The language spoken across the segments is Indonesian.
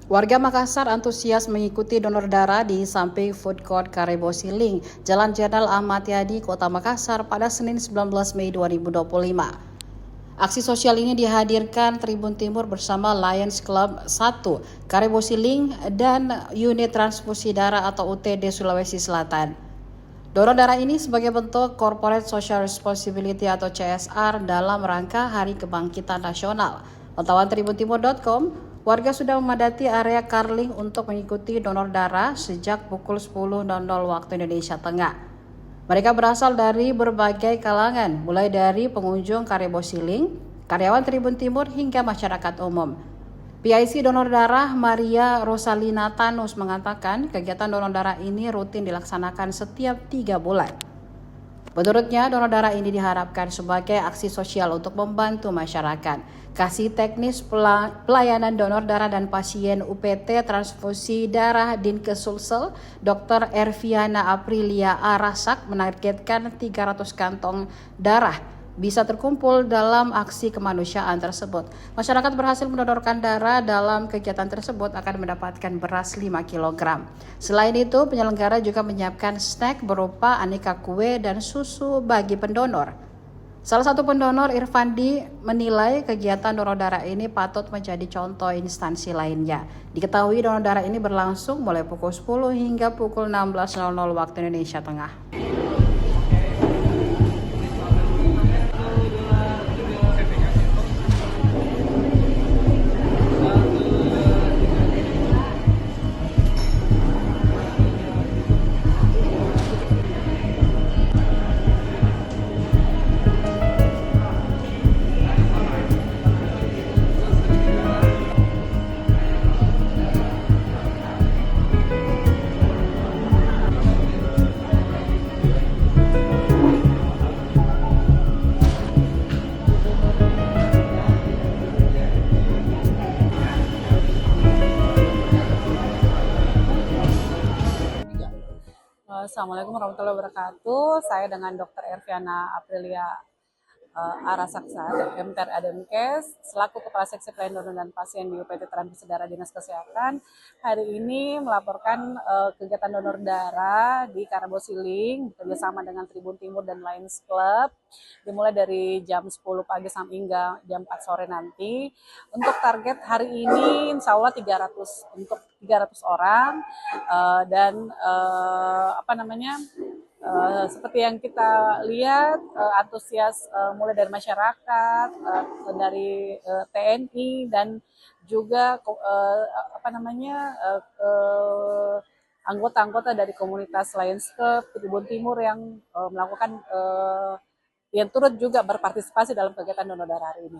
Warga Makassar antusias mengikuti donor darah di samping Food Court Karebo Siling, Jalan Jenderal Ahmad Yani, Kota Makassar pada Senin 19 Mei 2025. Aksi sosial ini dihadirkan Tribun Timur bersama Lions Club 1, Karebo Siling, dan Unit Transfusi Darah atau UTD Sulawesi Selatan. Donor darah ini sebagai bentuk Corporate Social Responsibility atau CSR dalam rangka Hari Kebangkitan Nasional. Pantauan tribuntimur.com, warga sudah memadati area Karling untuk mengikuti donor darah sejak pukul 10.00 waktu Indonesia Tengah. Mereka berasal dari berbagai kalangan, mulai dari pengunjung Karebo Siling, karyawan Tribun Timur hingga masyarakat umum. PIC donor darah Maria Rosalina Tanus mengatakan kegiatan donor darah ini rutin dilaksanakan setiap 3 bulan. Menurutnya, donor darah ini diharapkan sebagai aksi sosial untuk membantu masyarakat. Kasih teknis pelayanan donor darah dan pasien UPT transfusi darah Dinkes Sulsel, Dr. Erviana Aprilia Arasak menargetkan 300 kantong darah bisa terkumpul dalam aksi kemanusiaan tersebut. Masyarakat berhasil mendonorkan darah dalam kegiatan tersebut akan mendapatkan beras 5 kg. Selain itu, penyelenggara juga menyiapkan snack berupa aneka kue dan susu bagi pendonor. Salah satu pendonor, Irfandi, menilai kegiatan donor darah ini patut menjadi contoh instansi lainnya. Diketahui donor darah ini berlangsung mulai pukul 10 hingga pukul 16.00 waktu Indonesia Tengah. Assalamualaikum warahmatullahi wabarakatuh. Saya dengan Dr. Erviana Aprilia Arasaksa, MTR Ademkes, selaku Kepala Seksi Pelayanan Donor dan Pasien di UPT Transfusi Darah Dinas Kesehatan. Hari ini melaporkan kegiatan donor darah di Karebo Siling bekerjasama dengan Tribun Timur dan Lions Club, dimulai dari jam 10 pagi sampai hingga jam 4 sore nanti. Untuk target hari ini insya Allah 300 untuk 300 orang dan seperti yang kita lihat antusias mulai dari masyarakat, dari TNI dan juga anggota-anggota dari komunitas Lions Club Tribun Timur yang melakukan yang turut juga berpartisipasi dalam kegiatan donor darah hari ini.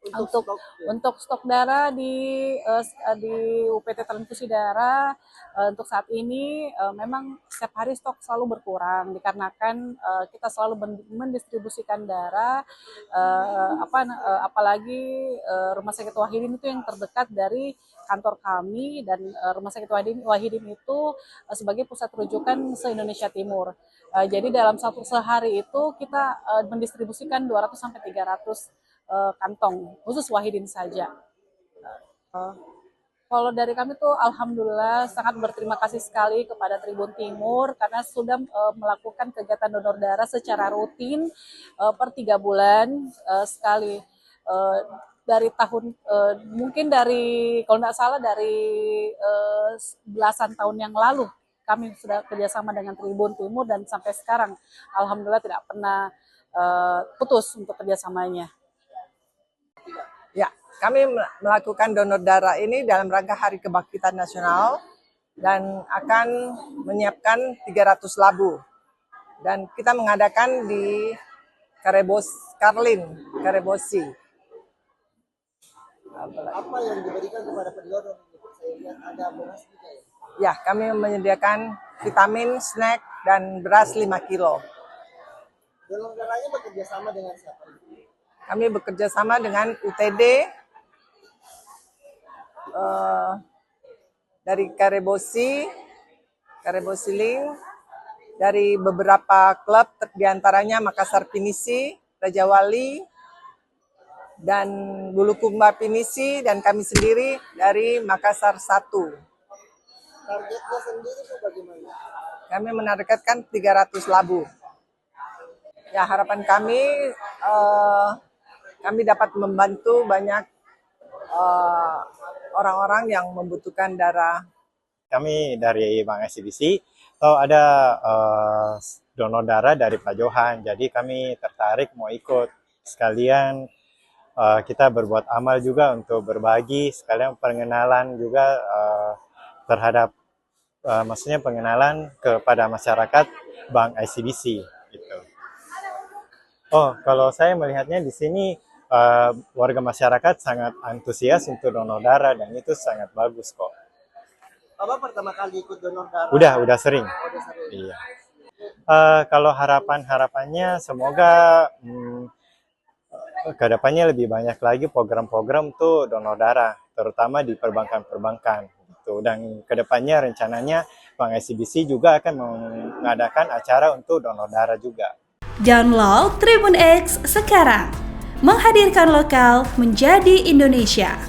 Untuk stok darah di UPT Transfusi Darah untuk saat ini memang setiap hari stok selalu berkurang dikarenakan kita selalu mendistribusikan darah apalagi Rumah Sakit Wahidin itu yang terdekat dari kantor kami, dan Rumah Sakit Wahidin itu sebagai pusat rujukan se-Indonesia Timur. Jadi dalam sehari itu kita mendistribusikan 200 sampai 300 kantong khusus Wahidin saja. Kalau dari kami tuh alhamdulillah sangat berterima kasih sekali kepada Tribun Timur karena sudah melakukan kegiatan donor darah secara rutin per 3 bulan sekali. Dari tahun mungkin dari kalau tidak salah dari belasan tahun yang lalu kami sudah kerjasama dengan Tribun Timur dan sampai sekarang alhamdulillah tidak pernah putus untuk kerjasamanya. Ya, kami melakukan donor darah ini dalam rangka Hari Kebangkitan Nasional dan akan menyiapkan 300 labu. Dan kita mengadakan di Karebosi. Apa yang diberikan kepada pendonor? Saya lihat ada beras juga ya? Ya, kami menyediakan vitamin, snack, dan beras 5 kilo. Donor darahnya bekerja sama dengan siapa? Kami bekerja sama dengan UTD dari Karebo Siling, dari beberapa klub, diantaranya Makassar Pinisi, Raja Wali, dan Bulukumba Pinisi, dan kami sendiri dari Makassar 1. Targetnya sendiri itu bagaimana? Kami menargetkan 300 labu. Ya, harapan kami dapat membantu banyak orang-orang yang membutuhkan darah. Kami dari Bank ICBC tahu ada donor darah dari Pak Johan, jadi kami tertarik mau ikut. Sekalian kita berbuat amal juga untuk berbagi, sekalian pengenalan juga terhadap maksudnya pengenalan kepada masyarakat Bank ICBC gitu. Oh, kalau saya melihatnya di sini warga masyarakat sangat antusias untuk donor darah dan itu sangat bagus kok. Abang pertama kali ikut donor darah? Udah sering. Oh, udah sering. Iya. Kalau harapannya semoga kedepannya lebih banyak lagi program-program untuk donor darah, terutama di perbankan-perbankan. Gitu. Dan kedepannya rencananya Bank ICBC juga akan mengadakan acara untuk donor darah juga. Download Tribun X sekarang, menghadirkan lokal menjadi Indonesia.